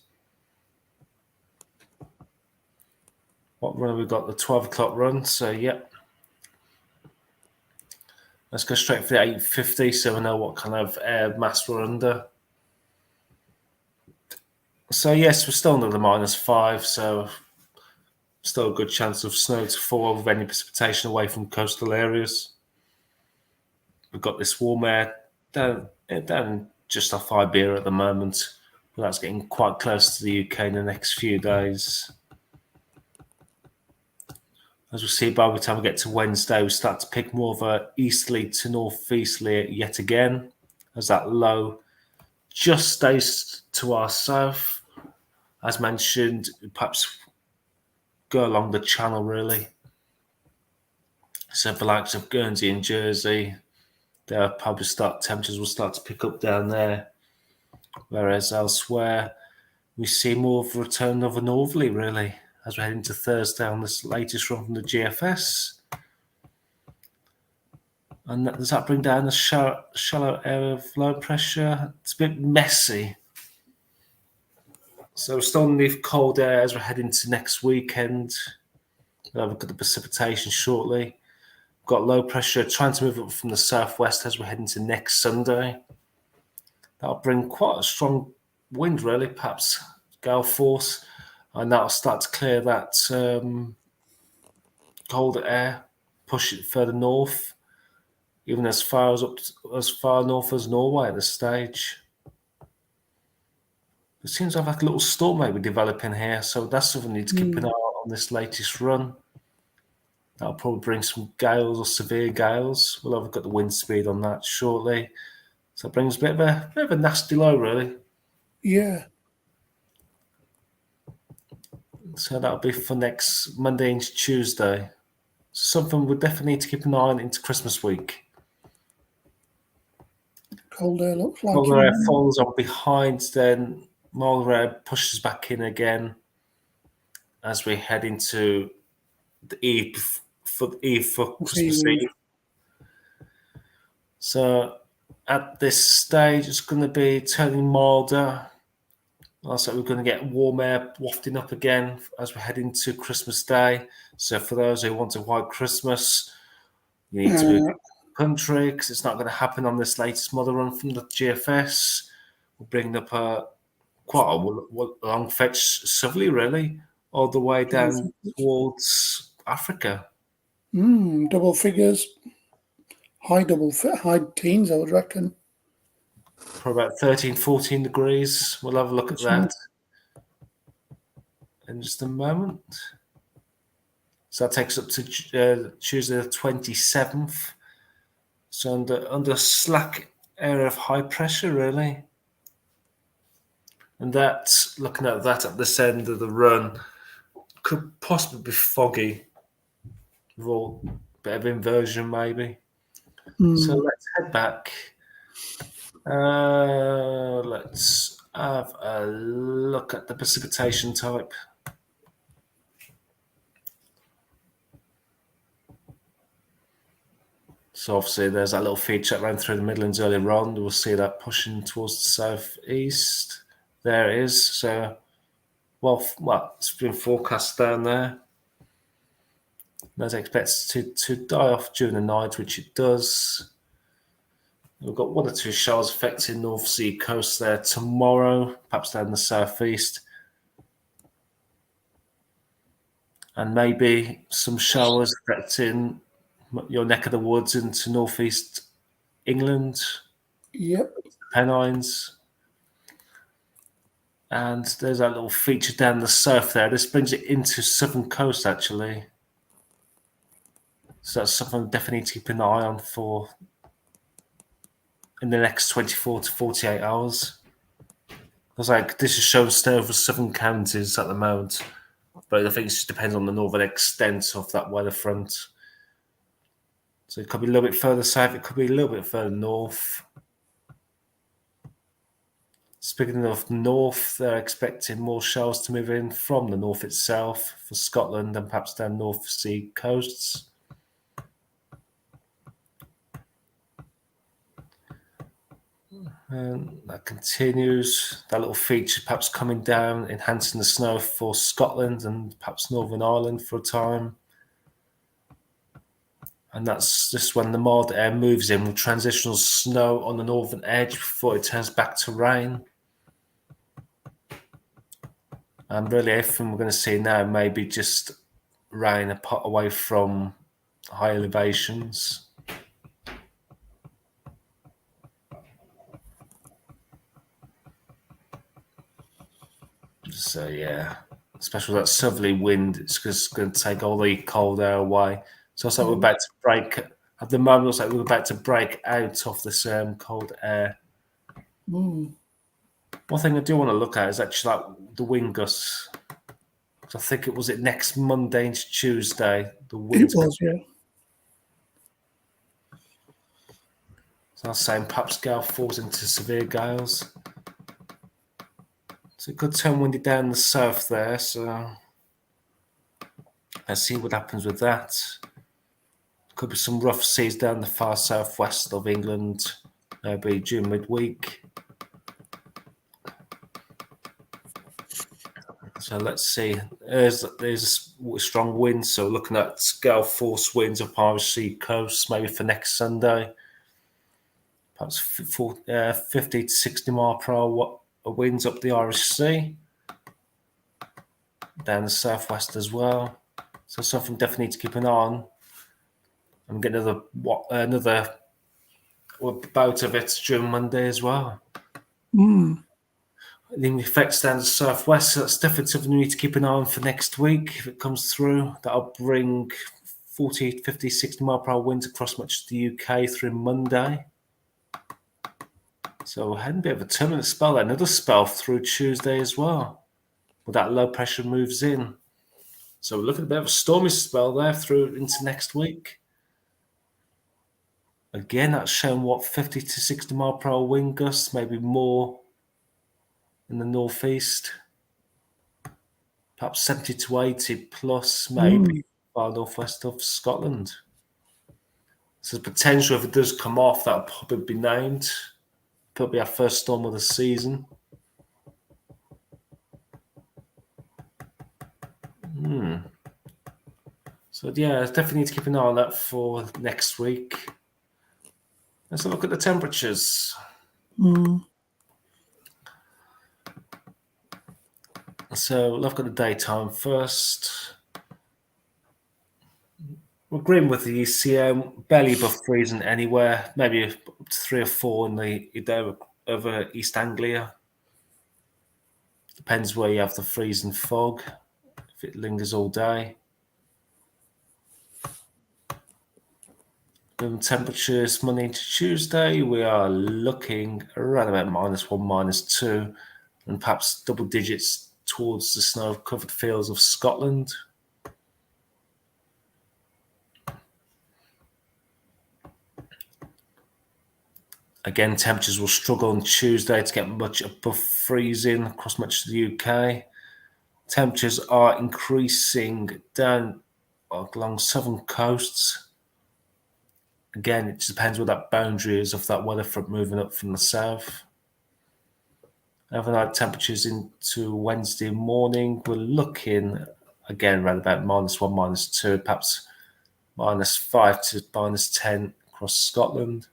What run have we got? The 12 o'clock run. So, yep. Let's go straight for the 850 so we know what kind of air mass we're under. So, yes, we're still under the -5, so still a good chance of snow to fall with any precipitation away from coastal areas. We've got this warm air down just off Iberia at the moment, but that's getting quite close to the UK in the next few days. As we see, by the time we get to Wednesday, we start to pick more of a easterly to northeasterly yet again, as that low just stays to our south. As mentioned, perhaps go along the channel, really. So for likes of Guernsey and Jersey, their probably temperatures will start to pick up down there. Whereas elsewhere, we see more of a return of a northerly, really, as we head into Thursday on this latest run from the GFS. And does that bring down the shallow area of low pressure? It's a bit messy. So we're still underneath cold air as we head into next weekend. We'll have a look at the precipitation shortly. We've got low pressure trying to move up from the southwest as we head into next Sunday. That'll bring quite a strong wind, really, perhaps gale force, and that'll start to clear that colder air, push it further north, even as far north as Norway at this stage. It seems like a little storm maybe developing here, so that's something we need to keep an eye on this latest run. That'll probably bring some gales or severe gales. We'll have a look at the wind speed on that shortly. So it brings a bit of a nasty low, really. Yeah. So that'll be for next Monday into Tuesday. Something we definitely need to keep an eye on into Christmas week. Cold air looks like Milder air falls on behind, then milder air pushes back in again as we head into the Eve for Christmas Eve. So at this stage, it's going to be turning milder. Also, we're going to get warm air wafting up again as we're heading to Christmas Day. So for those who want a white Christmas, you need to move to the country because it's not going to happen on this latest model run from the GFS. We're bringing up quite a long fetch southerly, really, all the way down towards Africa. Double figures, high teens, I would reckon. For about 13, 14 degrees. We'll have a look at that in just a moment. So that takes up to Tuesday the 27th. So under slack area of high pressure, really. And that's, looking at that at this end of the run, could possibly be foggy with a bit of inversion, maybe. So let's head back. Let's have a look at the precipitation type. So obviously there's that little feature that ran through the Midlands earlier on. We'll see that pushing towards the southeast. There it is. So, well, it's been forecast down there. That's expected to die off during the night, which it does. We've got 1 or 2 showers affecting North Sea coast there tomorrow, perhaps down the southeast. And maybe some showers affecting your neck of the woods into northeast England. Yep. Pennines. And there's that little feature down the south there. This brings it into southern coast, actually. So that's something I definitely need to keep an eye on for in the next 24 to 48 hours. I was like, this is showing still over southern counties at the moment. But I think it just depends on the northern extent of that weather front. So it could be a little bit further south, it could be a little bit further north. Speaking of north, they're expecting more showers to move in from the north itself for Scotland and perhaps down North Sea coasts. And that continues. That little feature perhaps coming down, enhancing the snow for Scotland and perhaps Northern Ireland for a time. And that's just when the mild air moves in with transitional snow on the northern edge before it turns back to rain. And really everything we're going to see now may be just rain a pot away from high elevations. So yeah, especially that southerly wind, it's just going to take all the cold air away. So it's like we're about to break, at the moment, it's like we're about to break out of this cold air. One thing I do want to look at is actually like the wind gusts. I think it was next Monday into Tuesday. The winds. It was, yeah. So I was saying perhaps gale falls into severe gales. So it could turn windy down the south there. So let's see what happens with that. Could be some rough seas down the far southwest of England, maybe during midweek. So let's see. There's a strong wind. So looking at gale force winds up Irish Sea coast, maybe for next Sunday. Perhaps 50 to 60 mile per hour winds up the Irish Sea. Down the southwest as well. So something definitely to keep an eye on. And get another bout of it during Monday as well. The effects down the southwest, so that's definitely something we need to keep an eye on for next week. If it comes through, that'll bring 40, 50, 60 mile per hour winds across much of the UK through Monday. So we're having a bit of a turbulent spell, another spell through Tuesday as well, where that low pressure moves in. So we're looking at a bit of a stormy spell there through into next week. Again, that's showing 50 to 60 mile per hour wind gusts, maybe more in the northeast. Perhaps 70 to 80 plus, maybe far northwest of Scotland. So the potential, if it does come off, that'll probably be named. Probably our first storm of the season. So yeah, definitely need to keep an eye on that for next week. Let's have a look at the temperatures. So look at the daytime first. We're agreeing with the ECM, barely above freezing anywhere, maybe up to 3 or 4 in the over East Anglia. Depends where you have the freezing fog, if it lingers all day. Temperatures Monday to Tuesday, we are looking around about -1, -2, and perhaps double digits towards the snow-covered fields of Scotland. Again, temperatures will struggle on Tuesday to get much above freezing across much of the UK. Temperatures are increasing down along southern coasts. Again, it just depends where that boundary is of that weather front moving up from the south. Overnight temperatures into Wednesday morning, we're looking again around about -1, -2, perhaps -5 to -10 across Scotland.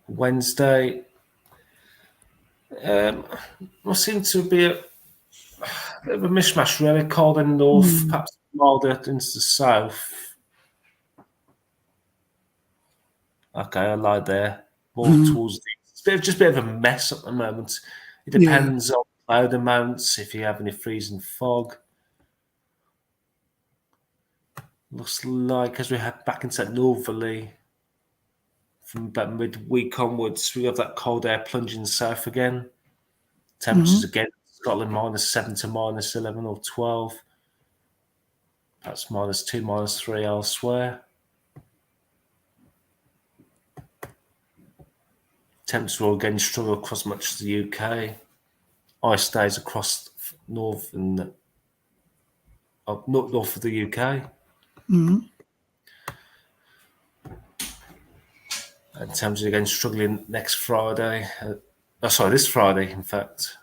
Wednesday will seem to be a bit of a mishmash, really. Cold in the north, perhaps milder into the south. Okay, I lied there. More towards just a bit of a mess at the moment. It depends on cloud amounts, if you have any freezing fog. Looks like as we head back into that northerly, from about midweek onwards, we have that cold air plunging south again. Temperatures again, Scotland -7 to -11 or 12. Perhaps -2, -3 elsewhere. Temps will again struggle across much of the UK. Ice stays across north and north of the UK. And temps again struggling next Friday. This Friday, in fact.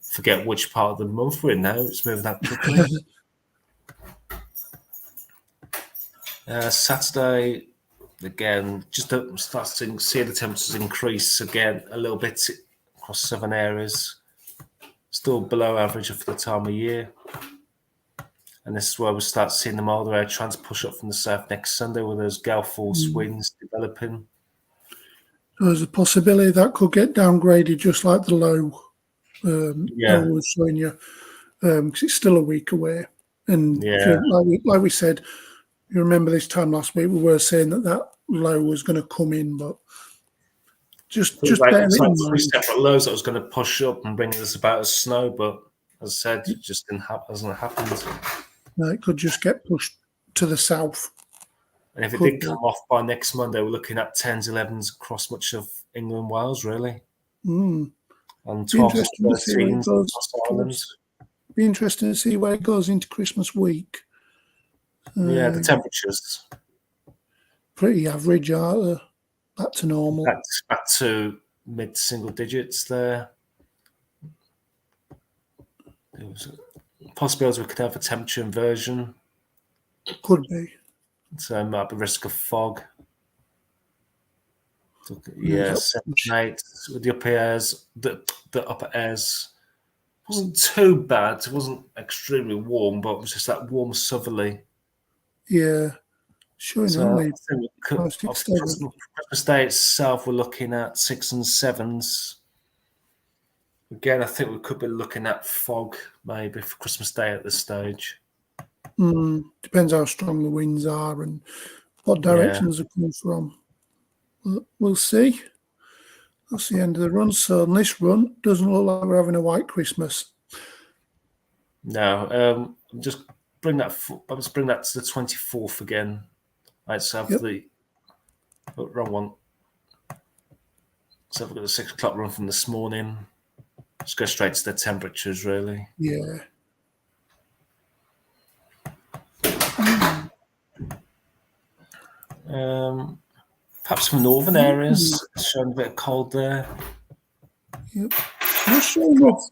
Forget which part of the month we're in now. It's moving that quickly. Saturday, again, just starting to see the temperatures increase again a little bit across southern areas. Still below average for the time of year. And this is where we start seeing the milder air trying to push up from the south next Sunday with those gale force winds developing. So there's a possibility that could get downgraded just like the low I was showing you, because it's still a week away. And like we said, you remember this time last week, we were saying that low was going to come in, but just bear it in mind. 3 separate lows that was going to push up and bring us about as snow, but as I said, it just hasn't happened. No, it could just get pushed to the south. And if it did come off by next Monday, we're looking at 10s, 11s across much of England and Wales, really. And 12s, 13s across Ireland. Be interesting to see where it goes into Christmas week. The temperatures. Pretty average, aren't they? Back to normal. Back to mid-single digits there. There was a possibility we could have a temperature inversion. Could be. So there might be risk of fog. 7, 8 with the upper airs. The upper airs wasn't too bad. It wasn't extremely warm, but it was just that warm southerly. Yeah. Sure, so Christmas Day itself, we're looking at 6 and 7s. Again, I think we could be looking at fog maybe for Christmas Day at this stage. Depends how strong the winds are and what directions they're coming from. We'll see. That's the end of the run. So this run doesn't look like we're having a white Christmas. No, just bring that to the 24th again. Let's have the wrong one. So we've got the 6 o'clock run from this morning. Just go straight to the temperatures, really. Yeah. Perhaps from northern areas, showing a bit of cold there. Yep. Not showing with.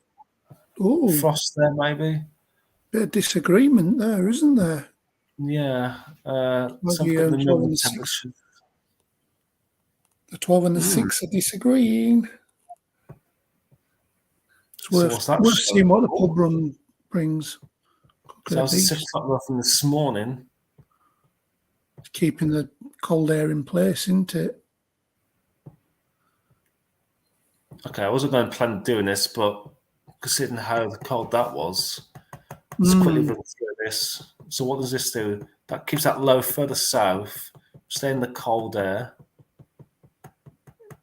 Oh, Frost there, maybe. bit of disagreement there, isn't there? Yeah. Like Some the put the 12 normal and the 6. temperature. The 12 and the 6 are disagreeing. It's So worth what's that seeing showing? what the pub run brings. So that was the 6 o'clock run from this morning. It's keeping the cold air in place, isn't it? Okay, I wasn't going to plan doing this, but considering how cold that was, let's quickly run through this. So what does this do? That keeps that low further south, stay in the cold air.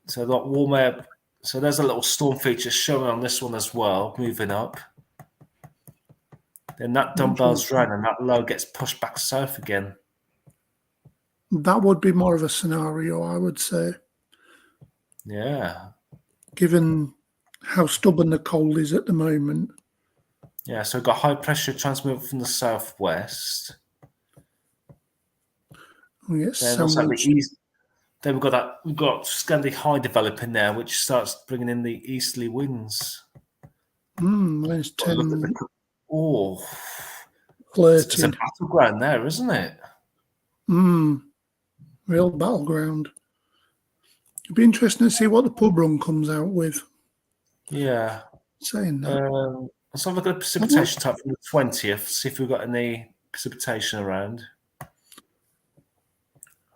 So that warm air. So there's a little storm feature showing on this one as well, moving up. Then that dumbbells round and that low gets pushed back south again. That would be more of a scenario, I would say. Yeah. Given how stubborn the cold is at the moment. Yeah, so we've got high pressure transmitted from the southwest. We get Then also the east. Then we've got Scandi High developing there, which starts bringing in the easterly winds. Minus 10. Oh, Flirting. it's a battleground there, isn't it? Real battleground. It'd be interesting to see what the pub run comes out with. Yeah. Saying that. Let's have a look at the precipitation type from the 20th, see if we've got any precipitation around.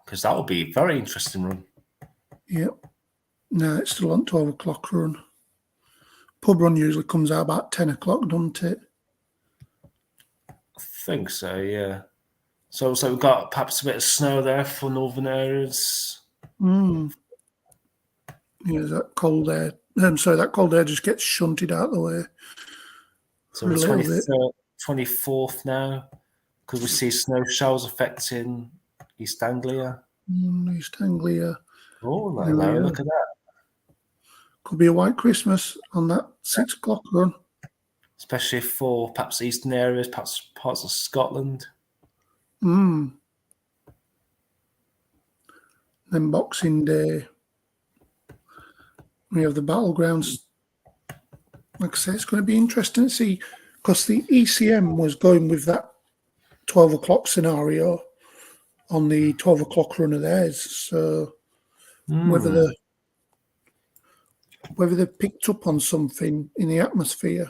Because that will be a very interesting run. Yep. No, it's still on 12 o'clock run. Pub run usually comes out about 10 o'clock, doesn't it? I think so, yeah. So we've got perhaps a bit of snow there for northern areas. Yeah, that cold air. That cold air just gets shunted out the way. So the 23rd, 24th now, because we see snow showers affecting East Anglia. East Anglia. Oh, no, look at that. Could be a white Christmas on that 6 o'clock run. Especially for perhaps eastern areas, perhaps parts of Scotland. Then Boxing Day. We have the battlegrounds. Like I say, it's going to be interesting to see, because the ECM was going with that 12 o'clock scenario on the 12 o'clock run of theirs. So whether they picked up on something in the atmosphere.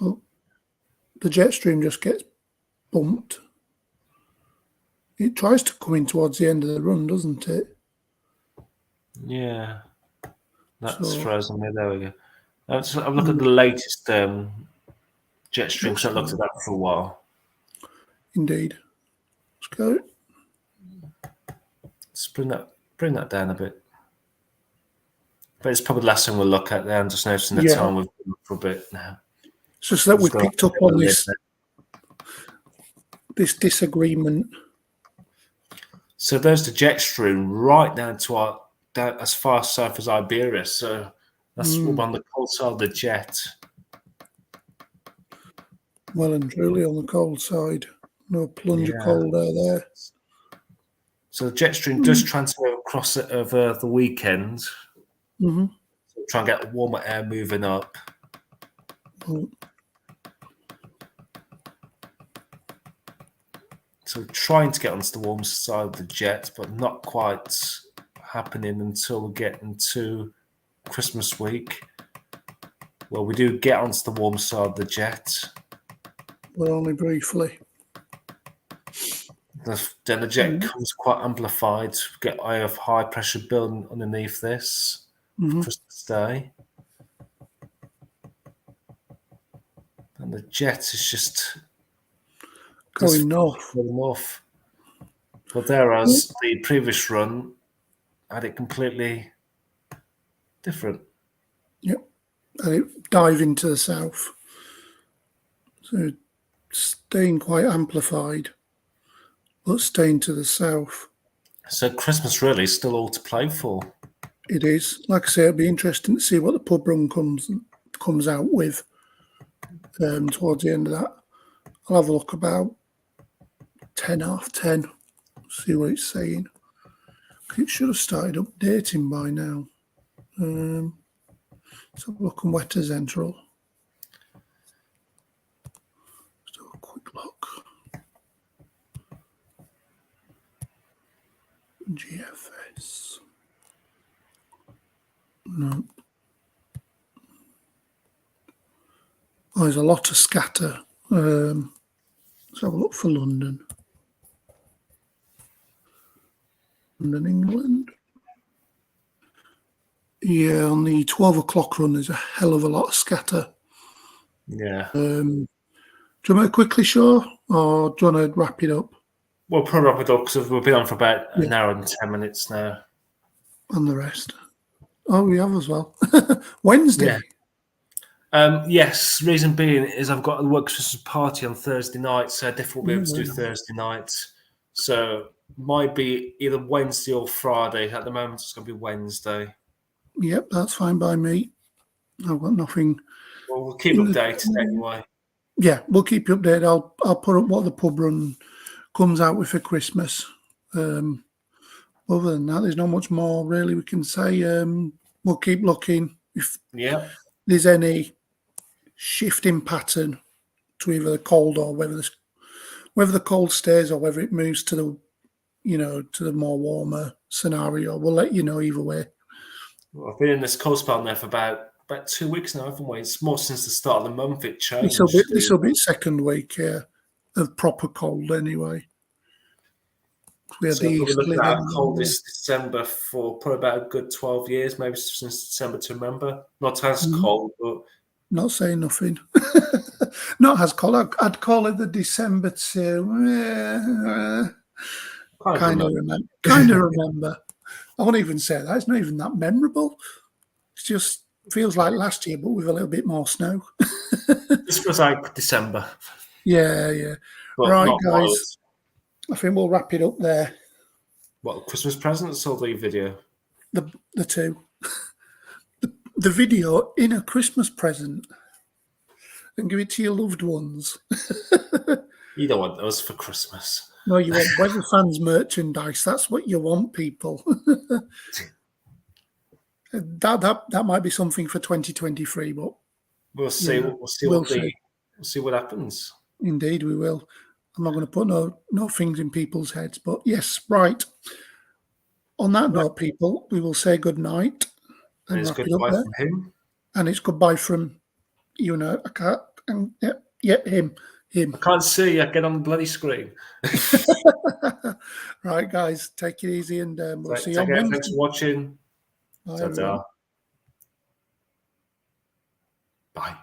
Look, the jet stream just gets bumped. It tries to come in towards the end of the run, doesn't it? Yeah. That's frozen me. There we go. I've looked at the latest jet stream, because I looked at that for a while. Indeed. Let's go. Let's bring that down a bit. But it's probably the last thing we'll look at there. I'm just noticing the time we've been for a bit now. It's just that we've picked up on this disagreement. So there's the jet stream right down to as far south as Iberia. So that's on the cold side of the jet. Well and truly on the cold side. No plunger cold air there. So the jet stream does transfer across it over the weekend. So try and get warmer air moving up. So trying to get onto the warm side of the jet, but not quite happening until we get into Christmas week. Well, we do get onto the warm side of the jet. But only briefly. Then the jet comes quite amplified. We get high pressure building underneath this Christmas Day. And the jet is just going north. But whereas the previous run had it completely different. Yep. And it dive into the south. So staying quite amplified, but staying to the south. So Christmas really is still all to play for. It is. Like I say, it'll be interesting to see what the pub run comes out with towards the end of that. I'll have a look about 10:30. See what it's saying. It should have started updating by now. Let's have a look on Wetter Central. Let's have a quick look. GFS. No. Oh, there's a lot of scatter. Let's have a look for London. London, England. Yeah, on the 12 o'clock run, there's a hell of a lot of scatter. Yeah. Do you want me to quickly show, or do you want to wrap it up? We'll probably wrap it up because we've been on for about an hour and 10 minutes now. And the rest. Oh, we have as well. Wednesday. Yeah. Yes, reason being is I've got a work Christmas party on Thursday night, so I definitely won't be able to do Thursday night. So might be either Wednesday or Friday. At the moment, it's going to be Wednesday. Yep, that's fine by me. I've got nothing. Well, we'll keep updated anyway. Yeah, we'll keep you updated. I'll put up what the pub run comes out with for Christmas. Other than that, there's not much more really we can say. We'll keep looking if there's any shifting pattern to either the cold or whether the cold stays or whether it moves to the more warmer scenario. We'll let you know either way. Well, I've been in this cold spell now for about 2 weeks now, haven't we? It's more since the start of the month it changed. This will be second week, of proper cold anyway. We had so we're looking at our coldest December for probably about a good 12 years, maybe since December to remember. Not as cold, but... Not saying nothing. Not as cold. I'd call it the December to... kind of remember. I won't even say that. It's not even that memorable. It just feels like last year, but with a little bit more snow. This was like December. Yeah. But right, guys. Mild. I think we'll wrap it up there. What, Christmas presents or the video? The two. The video in a Christmas present. And give it to your loved ones. You don't want those for Christmas. No, you want Weather Fans merchandise. That's what you want, people. That might be something for 2023, but we'll see. We'll see what happens. Indeed, we will. I'm not going to put no things in people's heads, but yes, right. On that note, people, we will say good night and it's goodbye from him, and it's goodbye from I can't. And him. I can't see you. Get on the bloody screen. Right, guys, take it easy, and we'll see you on Wednesday. Thanks for watching. Bye. Bye.